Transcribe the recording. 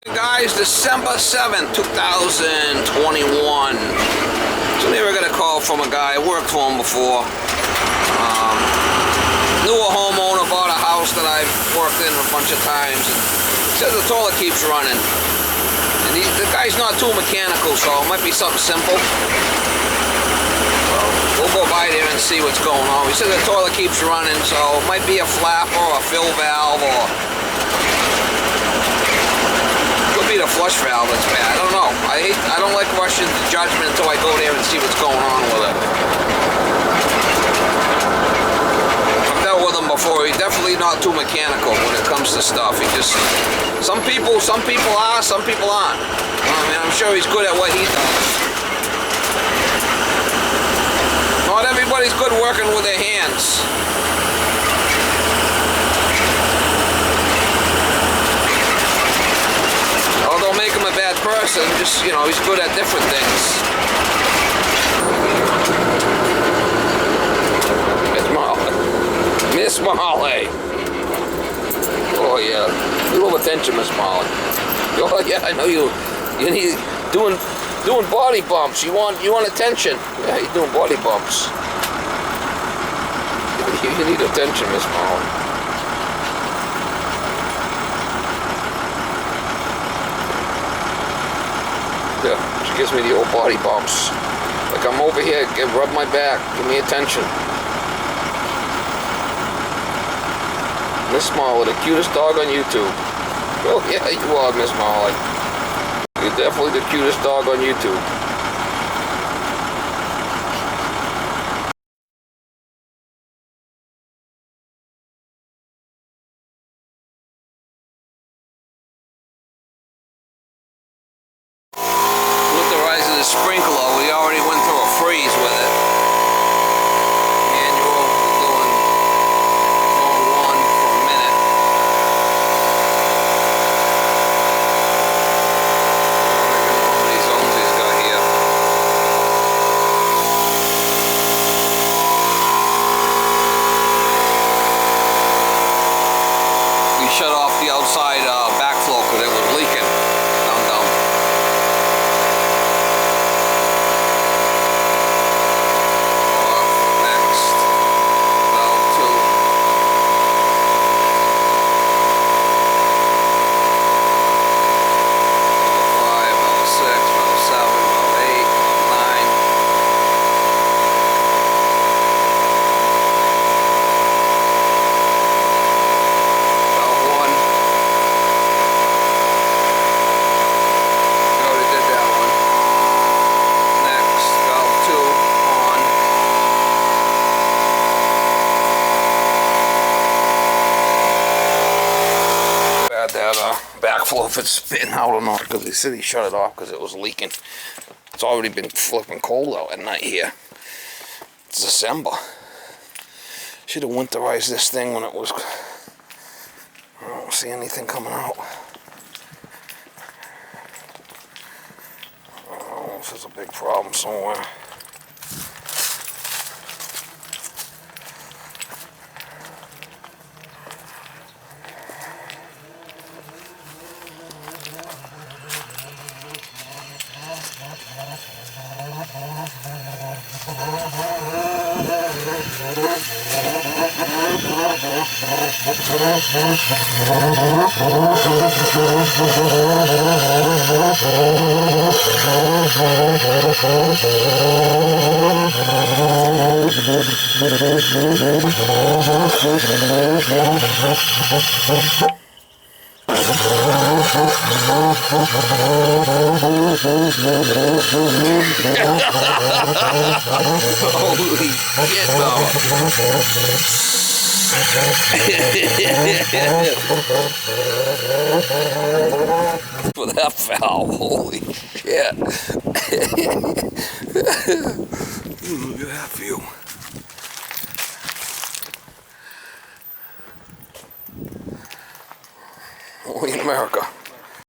Guys, December 7th, 2021. So never got a call from a guy. I worked for him before. Knew a homeowner, bought a house that I've worked in a bunch of times. And said the toilet keeps running. And the guy's not too mechanical, so it might be something simple. So we'll go by there and see what's going on. He said the toilet keeps running, so it might be a flapper or a fill valve or be the flush valve that's bad. I don't know. I don't like rushing to judgment until I go there and see what's going on with it. I've dealt with him before. He's definitely not too mechanical when it comes to stuff. He just some people are, some people aren't. I mean, I'm sure he's good at what he does. Not everybody's good working with their hands. Don't make him a bad person, just, you know, he's good at different things. Miss Molly. Oh yeah, a little attention, Miss Molly. Oh yeah, I know you need doing body bumps. You want attention. Yeah, you're doing body bumps. You need attention, Miss Molly. Yeah, she gives me the old body bumps. Like I'm over here, rub my back, give me attention. Miss Molly, the cutest dog on YouTube. Oh yeah, you are, Miss Molly. You're definitely the cutest dog on YouTube. The sprinkler, we already went through a freeze with it. Manual, doing zone 1 for a minute. I don't even know how many zones he's got here. We shut off the outside backflow because it was leaking. Dumb. That backflow if it's spitting out or not, because he said he shut it off because it was leaking. It's already been flipping cold out at night here. It's December. Should have winterized this thing when it was. I don't see anything coming out. Oh, this is a big problem somewhere. Holy shit, Bella. For that valve, holy shit. Look at that view. Only in America.